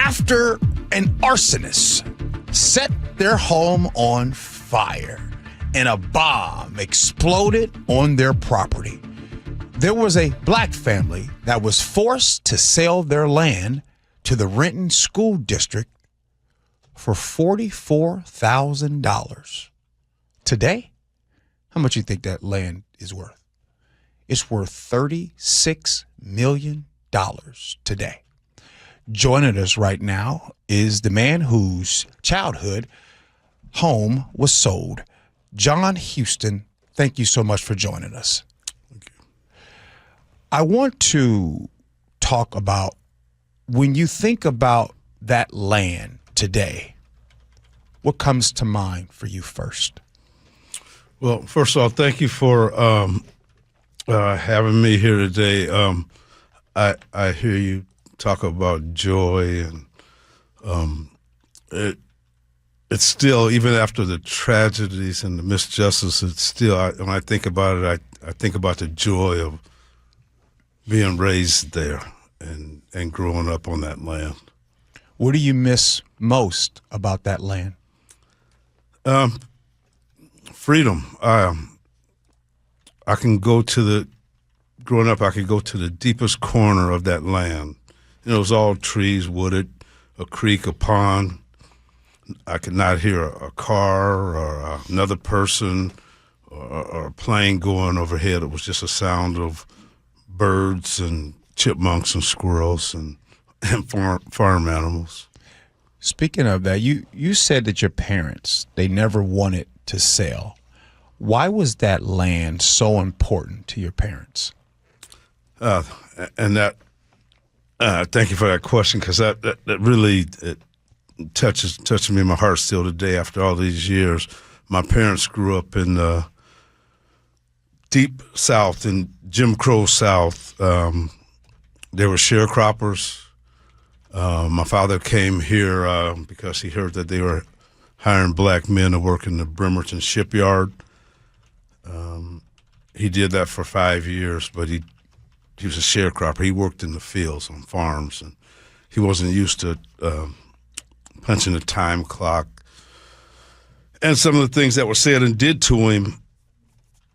After an arsonist set their home on fire and a bomb exploded on their property, there was a black family that was forced to sell their land to the Renton School District for $44,000. Today, how much you think that land is worth? It's worth $36 million today. Joining us right now is the man whose childhood home was sold. John Houston, thank you so much for joining us. Thank you. I want to talk about when you think about that land today, what comes to mind for you first? Well, first of all, thank you for having me here today. I hear you talk about joy, and it's still, even after the tragedies and the misjustice, it's still, when I think about it, I think about the joy of being raised there and growing up on that land. What do you miss most about that land? Freedom. I can go to growing up, I could go to the deepest corner of that land. You know, it was all trees, wooded, a creek, a pond. I could not hear a car or another person or a plane going overhead. It was just a sound of birds and chipmunks and squirrels and farm animals. Speaking of that, you said that your parents, they never wanted to sell. Why was that land so important to your parents? And that, thank you for that question, because that really touches me in my heart still today after all these years. My parents grew up in the deep South, in Jim Crow South. They were sharecroppers. My father came here because he heard that they were hiring black men to work in the Bremerton shipyard. He did that for 5 years, but he was a sharecropper. He worked in the fields on farms, and he wasn't used to punching a time clock. And some of the things that were said and did to him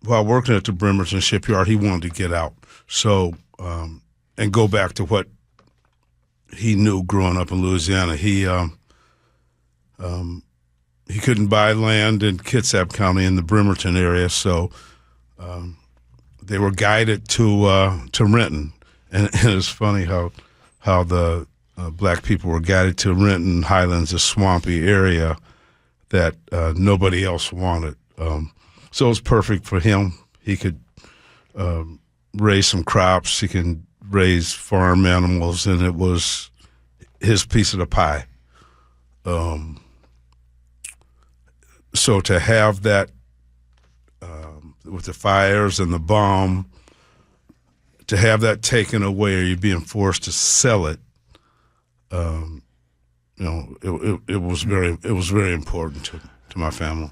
while working at the Bremerton shipyard, he wanted to get out. So, and go back to what he knew growing up in Louisiana. He couldn't buy land in Kitsap County in the Bremerton area, so they were guided to Renton. And it's funny how the black people were guided to Renton Highlands, a swampy area that nobody else wanted. So it was perfect for him. He could raise some crops. He can raise farm animals, and it was his piece of the pie. So to have that with the fires and the bomb, to have that taken away, or you being forced to sell it, it was very important to my family.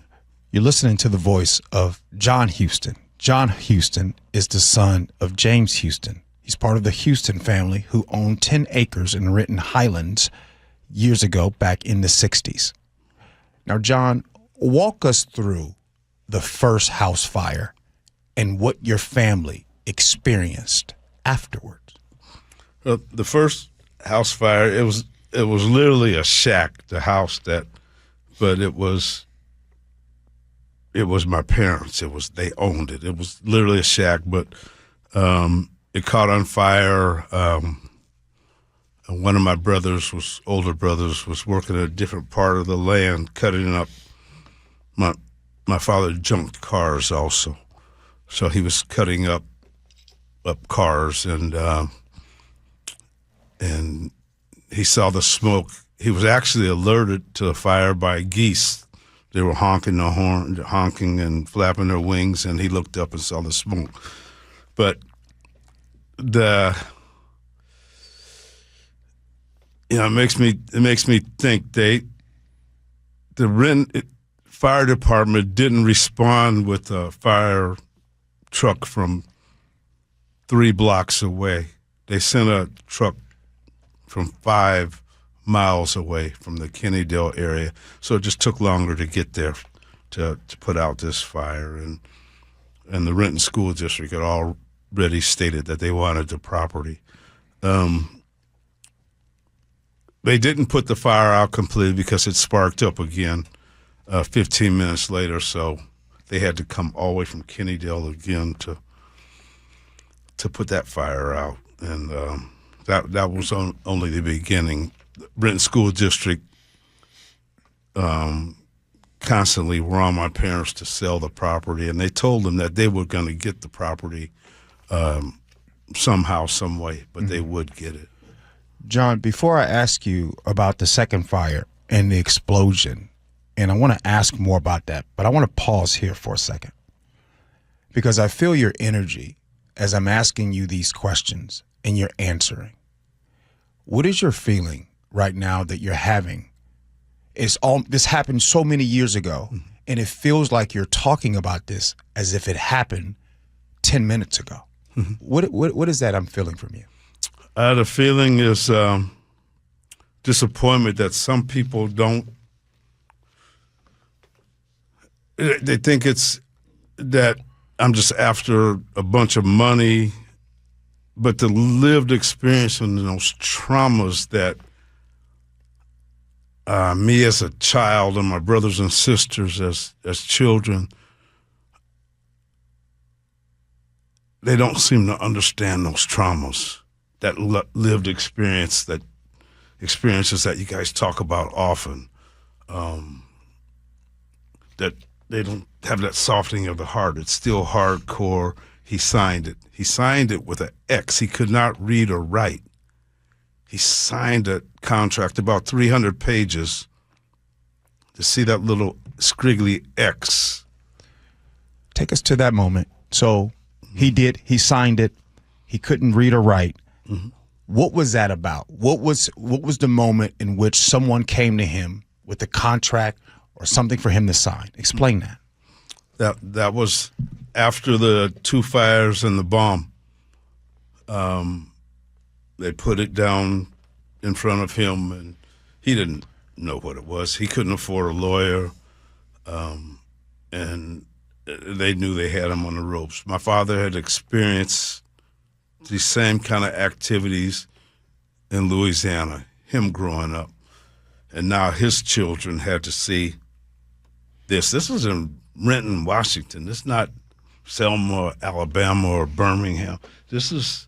You're listening to the voice of John Houston. John Houston is the son of James Houston. He's part of the Houston family who owned 10 acres in Renton Highlands years ago, back in the 60s. Now, John, walk us through the first house fire and what your family experienced afterwards. The first house fire, it was literally a shack, the house but it was my parents. They owned it. It was literally a shack, but it caught on fire. And one of my older brothers was working at a different part of the land, cutting up. My father junked cars also, so he was cutting up cars, and he saw the smoke. He was actually alerted to the fire by geese. They were honking the horn, honking and flapping their wings, and he looked up and saw the smoke. But it makes me think the fire department didn't respond with a fire truck from 3 blocks away. They sent a truck from 5 miles away from the Kennedale area, so it just took longer to get there to put out this fire. And the Renton School District had already stated that they wanted the property. They didn't put the fire out completely because it sparked up again 15 minutes later, so they had to come all the way from Kennedale again to put that fire out. And that was only the beginning. Renton School District constantly were on my parents to sell the property, and they told them that they were going to get the property somehow, some way, but they would get it. John, before I ask you about the second fire and the explosion, and I want to ask more about that, but I want to pause here for a second because I feel your energy as I'm asking you these questions and you're answering. What is your feeling right now that you're having? This happened so many years ago, and it feels like you're talking about this as if it happened 10 minutes ago. What is that I'm feeling from you? The feeling is disappointment that some people don't. They think it's that I'm just after a bunch of money, but the lived experience and those traumas that me as a child and my brothers and sisters as children, they don't seem to understand those traumas, that lived experiences that you guys talk about often, that they don't have that softening of the heart. It's still hardcore. He signed it. He signed it with an X. He could not read or write. He signed a contract about 300 pages to see that little squiggly X. Take us to that moment. So he signed it. He couldn't read or write. What was that about? What was the moment in which someone came to him with a contract or something for him to sign? Explain that. That was after the two fires and the bomb. They put it down in front of him, and he didn't know what it was. He couldn't afford a lawyer, and they knew they had him on the ropes. My father had experienced these same kind of activities in Louisiana, him growing up. And now his children had to see this. This was in Renton, Washington. This is not Selma, Alabama, or Birmingham. This is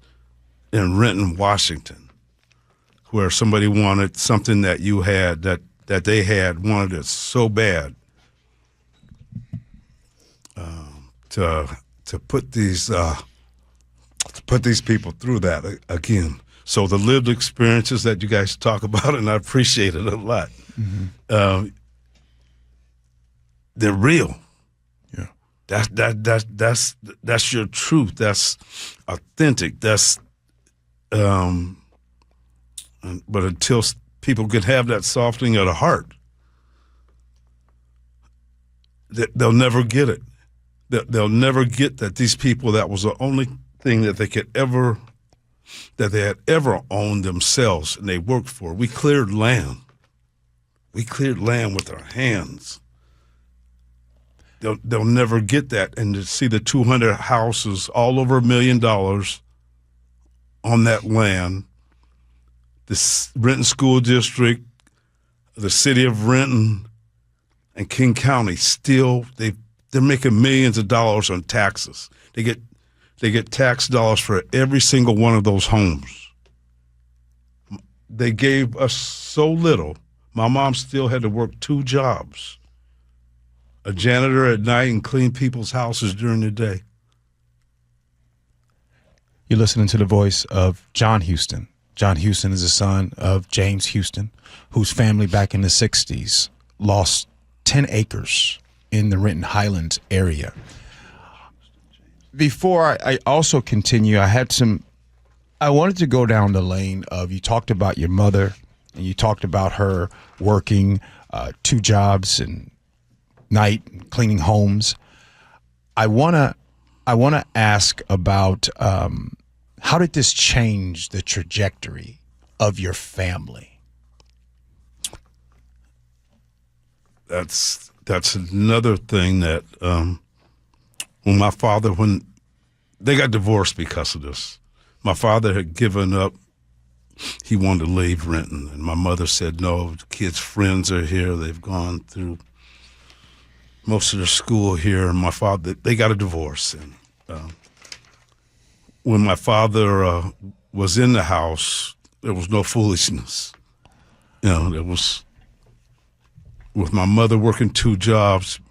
in Renton, Washington, where somebody wanted something that you had, that they had, wanted it so bad to put these people through that again. So the lived experiences that you guys talk about, and I appreciate it a lot, they're real. Yeah, that's your truth. That's authentic. That's but until people can have that softening of the heart, they'll never get it. They'll never get that these people, that was the only thing that they had ever owned themselves, and they worked for. We cleared land. We cleared land with our hands. They'll never get that. And to see the 200 houses, all over $1 million on that land, the Renton School District, the city of Renton, and King County, still they're making millions of dollars on taxes. They get tax dollars for every single one of those homes. They gave us so little. My mom still had to work 2 jobs, a janitor at night and clean people's houses during the day. You're listening to the voice of John Houston. John Houston is the son of James Houston, whose family back in the 60s lost 10 acres in the Renton Highlands area. Before I also continue, I wanted to go down the lane of, you talked about your mother, and you talked about her working 2 jobs and night, cleaning homes. I wanna ask about how did this change the trajectory of your family? that's another thing that when they got divorced because of this, my father had given up. He wanted to leave Renton, and my mother said, no, the kids' friends are here. They've gone through most of their school here. And my father, they got a divorce. And when my father was in the house, there was no foolishness. There was, with my mother working 2 jobs,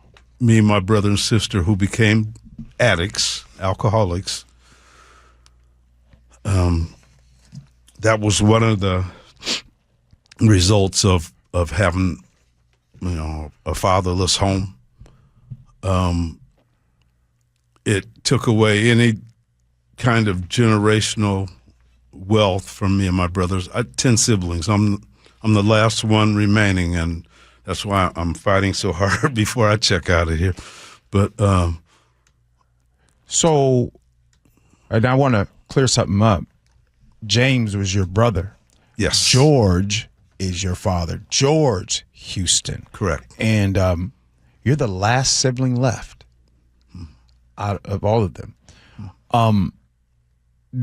me and my brother and sister who became addicts, alcoholics, that was one of the results of having, a fatherless home. It took away any kind of generational wealth from me and my brothers. I had 10 siblings. I'm the last one remaining, and that's why I'm fighting so hard before I check out of here. But so, and I want to clear something up. James was your brother. Yes. George is your father. George Houston. Correct. And you're the last sibling left out of all of them.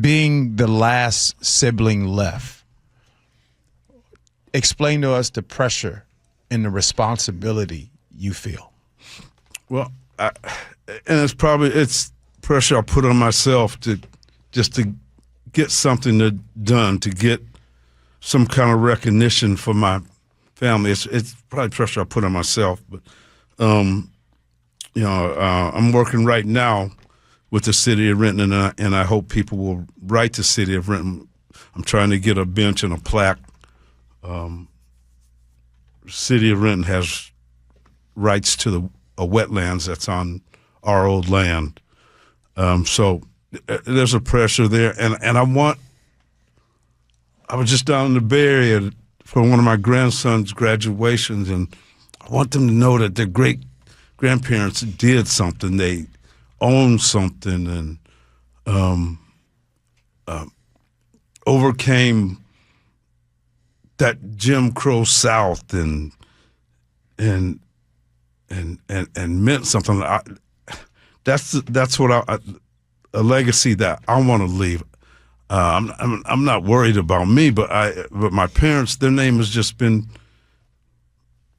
Being the last sibling left, explain to us the pressure and the responsibility you feel. Well, it's pressure I put on myself to get something done, to get some kind of recognition for my family. It's probably pressure I put on myself, but I'm working right now with the city of Renton, and I hope people will write the city of Renton. I'm trying to get a bench and a plaque. City of Renton has rights to a wetlands that's on our old land. So there's a pressure there, and I was just down in the Bay Area for one of my grandson's graduations, and I want them to know that their great grandparents did something. They owned something and overcame that Jim Crow South and meant something. That's what a legacy that I want to leave. I'm not worried about me, but my parents, their name has just been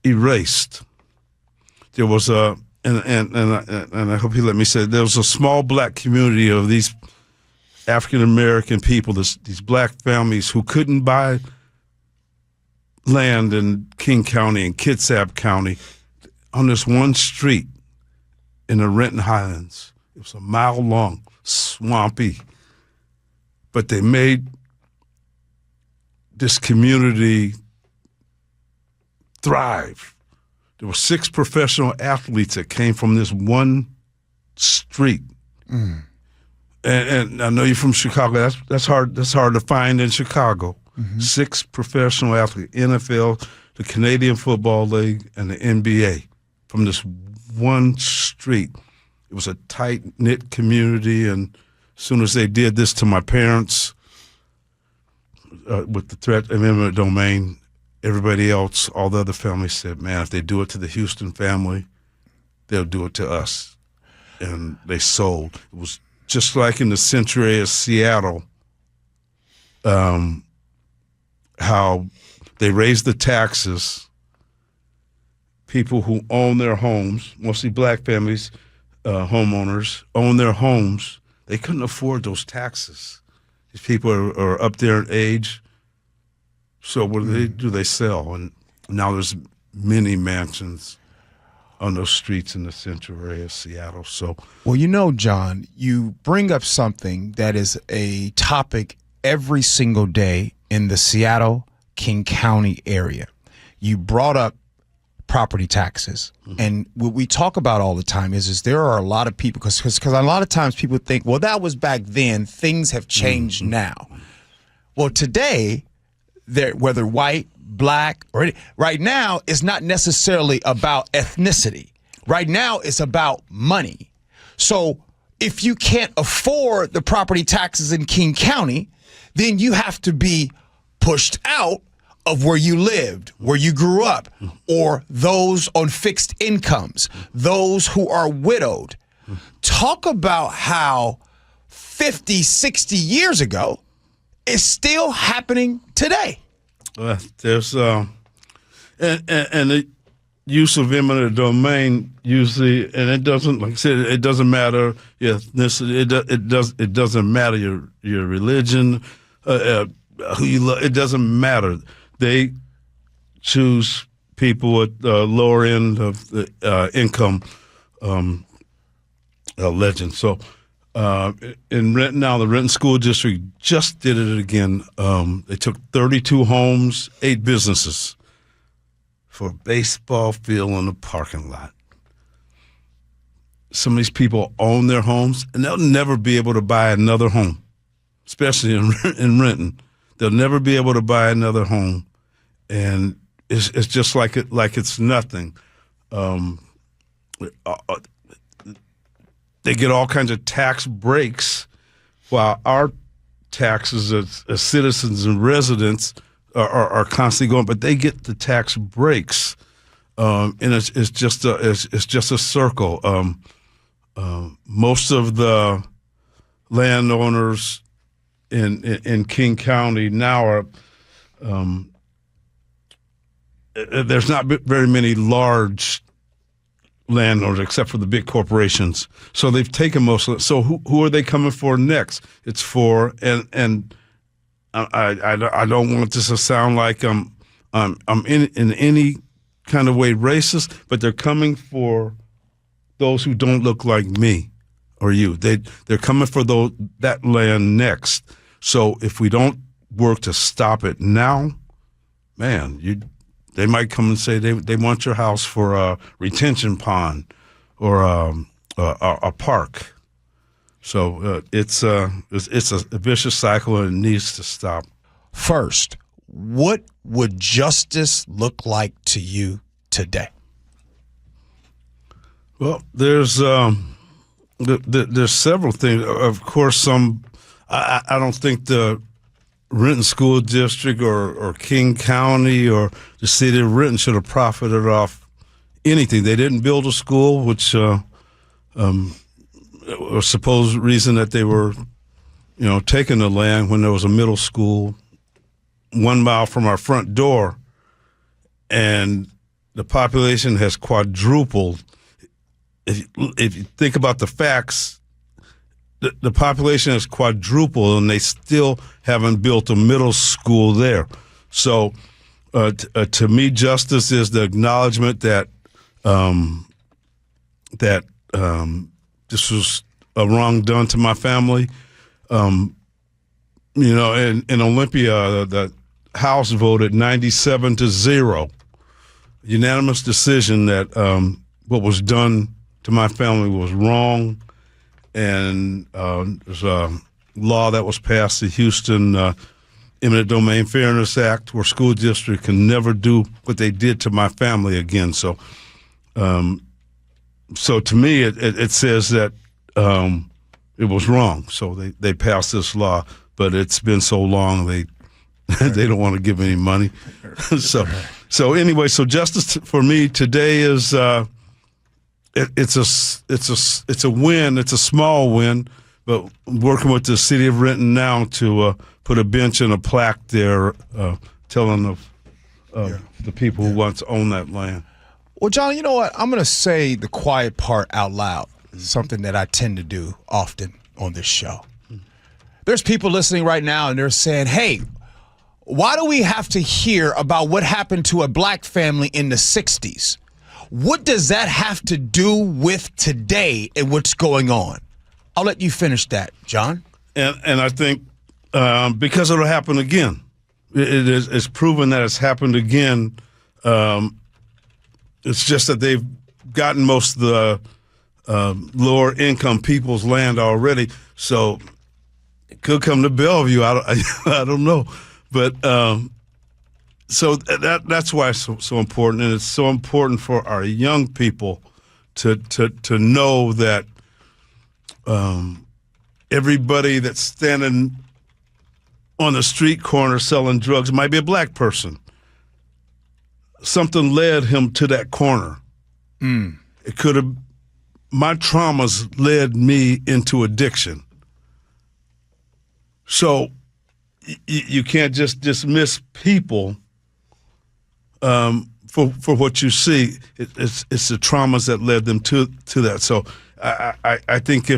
erased. There was and I hope you let me say, there was a small black community of these African American people, these black families who couldn't buy land in King County and Kitsap County on this one street in the Renton Highlands. It was a mile long, swampy, but they made this community thrive. There were 6 professional athletes that came from this one street. Mm. And I know you're from Chicago. That's hard to find in Chicago. Mm-hmm. 6 professional athletes, NFL, the Canadian Football League, and the NBA from this one street. It was a tight-knit community, and as soon as they did this to my parents with the threat of eminent domain, everybody else, all the other families said, man, if they do it to the Houston family, they'll do it to us. And they sold. It was just like in the central area of Seattle, how they raised the taxes. People who own their homes, mostly black families, homeowners, own their homes. They couldn't afford those taxes. These people are up there in age. So what do? They sell. And now there's many mansions on those streets in the central area of Seattle. So, well, John, you bring up something that is a topic every single day in the Seattle, King County area. You brought up property taxes. Mm-hmm. And what we talk about all the time is there are a lot of people, because a lot of times people think, well, that was back then, things have changed now. Well, today, whether white, black, or right now, it's not necessarily about ethnicity. Right now, it's about money. So if you can't afford the property taxes in King County, then you have to be pushed out of where you lived, where you grew up, or those on fixed incomes, those who are widowed. Talk about how 50, 60 years ago is still happening today. There's and the use of eminent domain usually, and it doesn't, like I said, it doesn't matter your ethnicity. It doesn't matter your religion, who you love. It doesn't matter. They choose people at the lower end of the income legend. So in Renton now, the Renton School District just did it again. They took 32 homes, 8 businesses for a baseball field in the parking lot. Some of these people own their homes, and they'll never be able to buy another home, especially in Renton. They'll never be able to buy another home, and it's just like it's nothing. They get all kinds of tax breaks, while our taxes as citizens and residents are constantly going. But they get the tax breaks, and it's just a circle. Most of the landowners in King County now are there's not very many large landowners except for the big corporations. So they've taken most of it. So who are they coming for next? It's for and I don't want this to sound like I'm in any kind of way racist, but they're coming for those who don't look like me or you. They're coming for that land next. So if we don't work to stop it now, man, they might come and say they want your house for a retention pond or a park. So it's a vicious cycle, and it needs to stop. First, what would justice look like to you today? Well, there's several things. Of course, I don't think the Renton School District or King County or the city of Renton should have profited off anything. They didn't build a school, which was supposed reason that they were, taking the land when there was a middle school 1 mile from our front door, and the population has quadrupled. If you think about the facts, the population has quadrupled, and they still haven't built a middle school there. So, to me, justice is the acknowledgement that this was a wrong done to my family. In Olympia, the House voted 97-0, unanimous decision that what was done to my family was wrong. And there's a law that was passed, the Houston Eminent Domain Fairness Act, where school district can never do what they did to my family again. So, so to me, it says that it was wrong. So they passed this law, but it's been so long they don't want to give any money. So anyway, so justice for me today is. It's a win. It's a small win, but working with the city of Renton now to put a bench and a plaque there, telling the people who once owned that land. Well, John, you know what? I'm going to say the quiet part out loud. Something that I tend to do often on this show. There's people listening right now, and they're saying, "Hey, why do we have to hear about what happened to a black family in the '60s?" What does that have to do with today and what's going on? I'll let you finish that, John. And I think because it'll happen again. It's proven that it's happened again. It's just that they've gotten most of the lower income people's land already. So it could come to Bellevue. I don't know. But so that's why it's so important, and it's so important for our young people to know that everybody that's standing on the street corner selling drugs might be a black person. something led him to that corner. It could have. My traumas led me into addiction. So you can't just dismiss people for what you see. It's the traumas that led them to that. So I think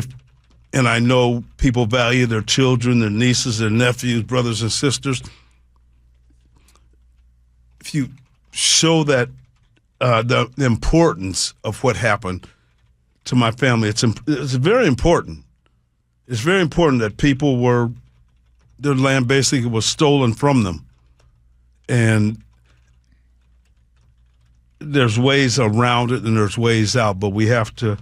and I know people value their children, their nieces, their nephews, brothers and sisters. If you show that the importance of what happened to my family, it's very important. It's very important that their land basically was stolen from them. And there's ways around it and there's ways out, but we have to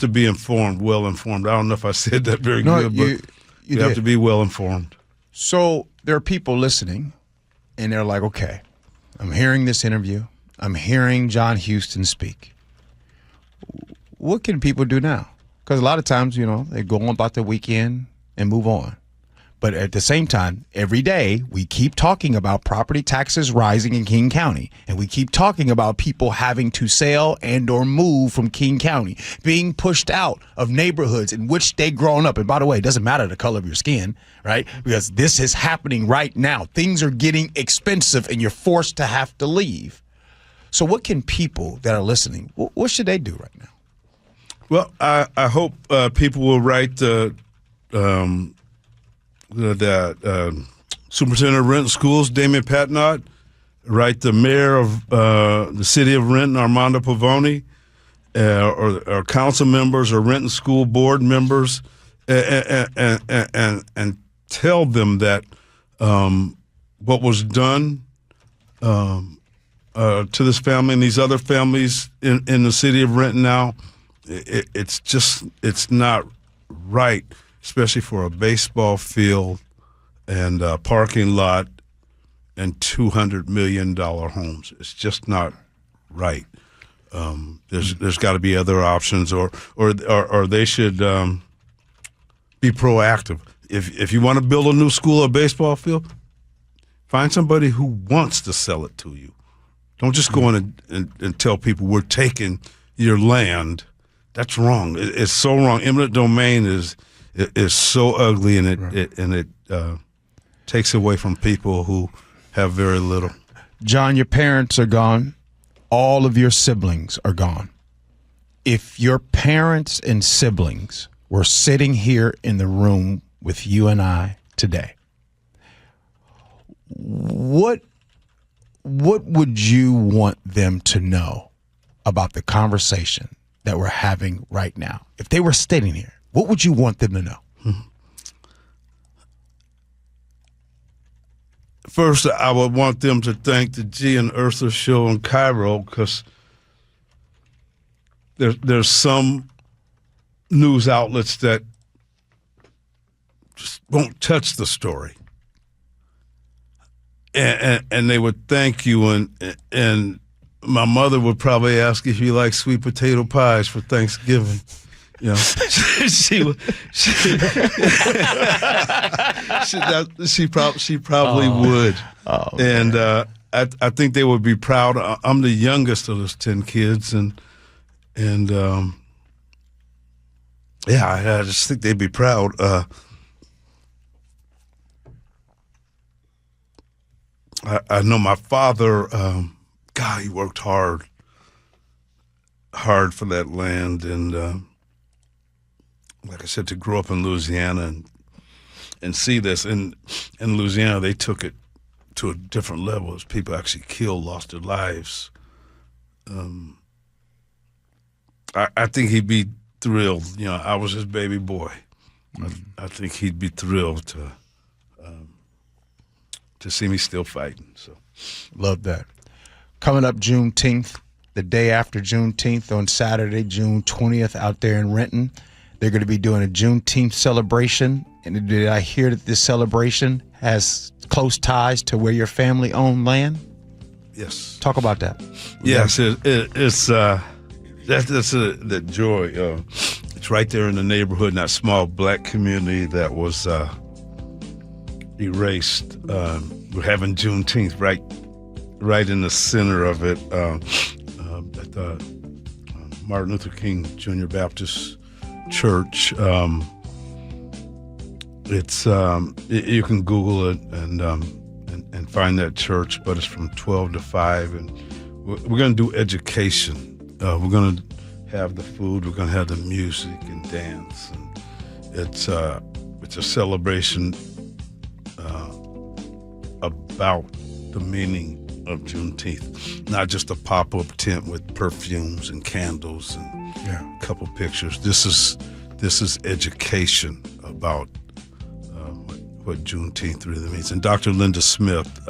be informed, well informed. I don't know if I said that very good, but you have to be well informed. So there are people listening, and they're like, okay, I'm hearing this interview. I'm hearing John Houston speak. What can people do now? Because a lot of times, they go on about the weekend and move on. But at the same time, every day, we keep talking about property taxes rising in King County. And we keep talking about people having to sell and or move from King County, being pushed out of neighborhoods in which they've grown up. And by the way, it doesn't matter the color of your skin, right? Because this is happening right now. Things are getting expensive and you're forced to have to leave. So what can people that are listening, what should they do right now? Well, I hope people will write the Superintendent of Renton Schools, Damian Patnott, write the mayor of the city of Renton, Armando Pavoni, or council members or Renton School Board members, and tell them that what was done to this family and these other families in the city of Renton now, it's not right, especially for a baseball field and a parking lot and $200 million homes. It's just not right. There's got to be other options, or they should be proactive. If you want to build a new school or baseball field, find somebody who wants to sell it to you. Don't just go in and tell people we're taking your land. That's wrong. It's so wrong. Eminent domain is so ugly, and it takes away from people who have very little. John, your parents are gone. All of your siblings are gone. If your parents and siblings were sitting here in the room with you and I today, what would you want them to know about the conversation that we're having right now? If they were sitting here, what would you want them to know? First, I would want them to thank the Gee and Ursula Show in KIRO, because there's some news outlets that just won't touch the story. And they would thank you, and my mother would probably ask if you like sweet potato pies for Thanksgiving. She probably would. And I think they would be proud. I'm the youngest of those 10 kids, and I just think they'd be proud. I know my father. God, he worked hard for that land, and like I said, to grow up in Louisiana and see this. In Louisiana, they took it to a different level. As people actually lost their lives. I think he'd be thrilled. I was his baby boy. I think he'd be thrilled to see me still fighting. So, love that. Coming up Juneteenth, the day after Juneteenth, on Saturday, June 20th, out there in Renton, they're going to be doing a Juneteenth celebration. And did I hear that this celebration has close ties to where your family owned land? Yes. Talk about that. Yes, it's that's the joy. It's right there in the neighborhood, in that small black community that was erased. We're having Juneteenth right in the center of it, at the Martin Luther King Jr. Baptist Church. It's you can Google it and find that church, but it's from 12 to 5, and we're going to do education. We're going to have the food. We're going to have the music and dance, and it's a celebration about the meaning of Juneteenth, not just a pop-up tent with perfumes and candles and a couple pictures. This is education about what Juneteenth really means. And Dr. Linda Smith,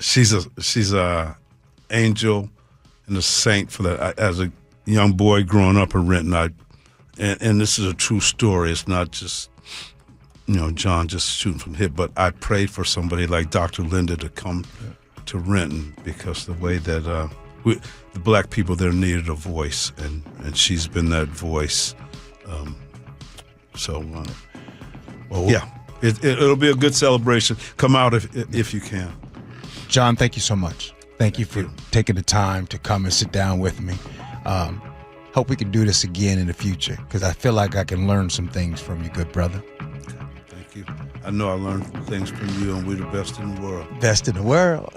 she's a angel and a saint for that. As a young boy growing up in Renton, and this is a true story. It's not just John just shooting from the hip, but I prayed for somebody like Dr. Linda to come to Renton, because the way that the black people there needed a voice, and she's been that voice. It'll be a good celebration. Come out if you can. John, thank you so much. Thank you for taking the time to come and sit down with me. Hope we can do this again in the future, because I feel like I can learn some things from you, good brother. Thank you. I know I learned things from you, and we're the best in the world. Best in the world.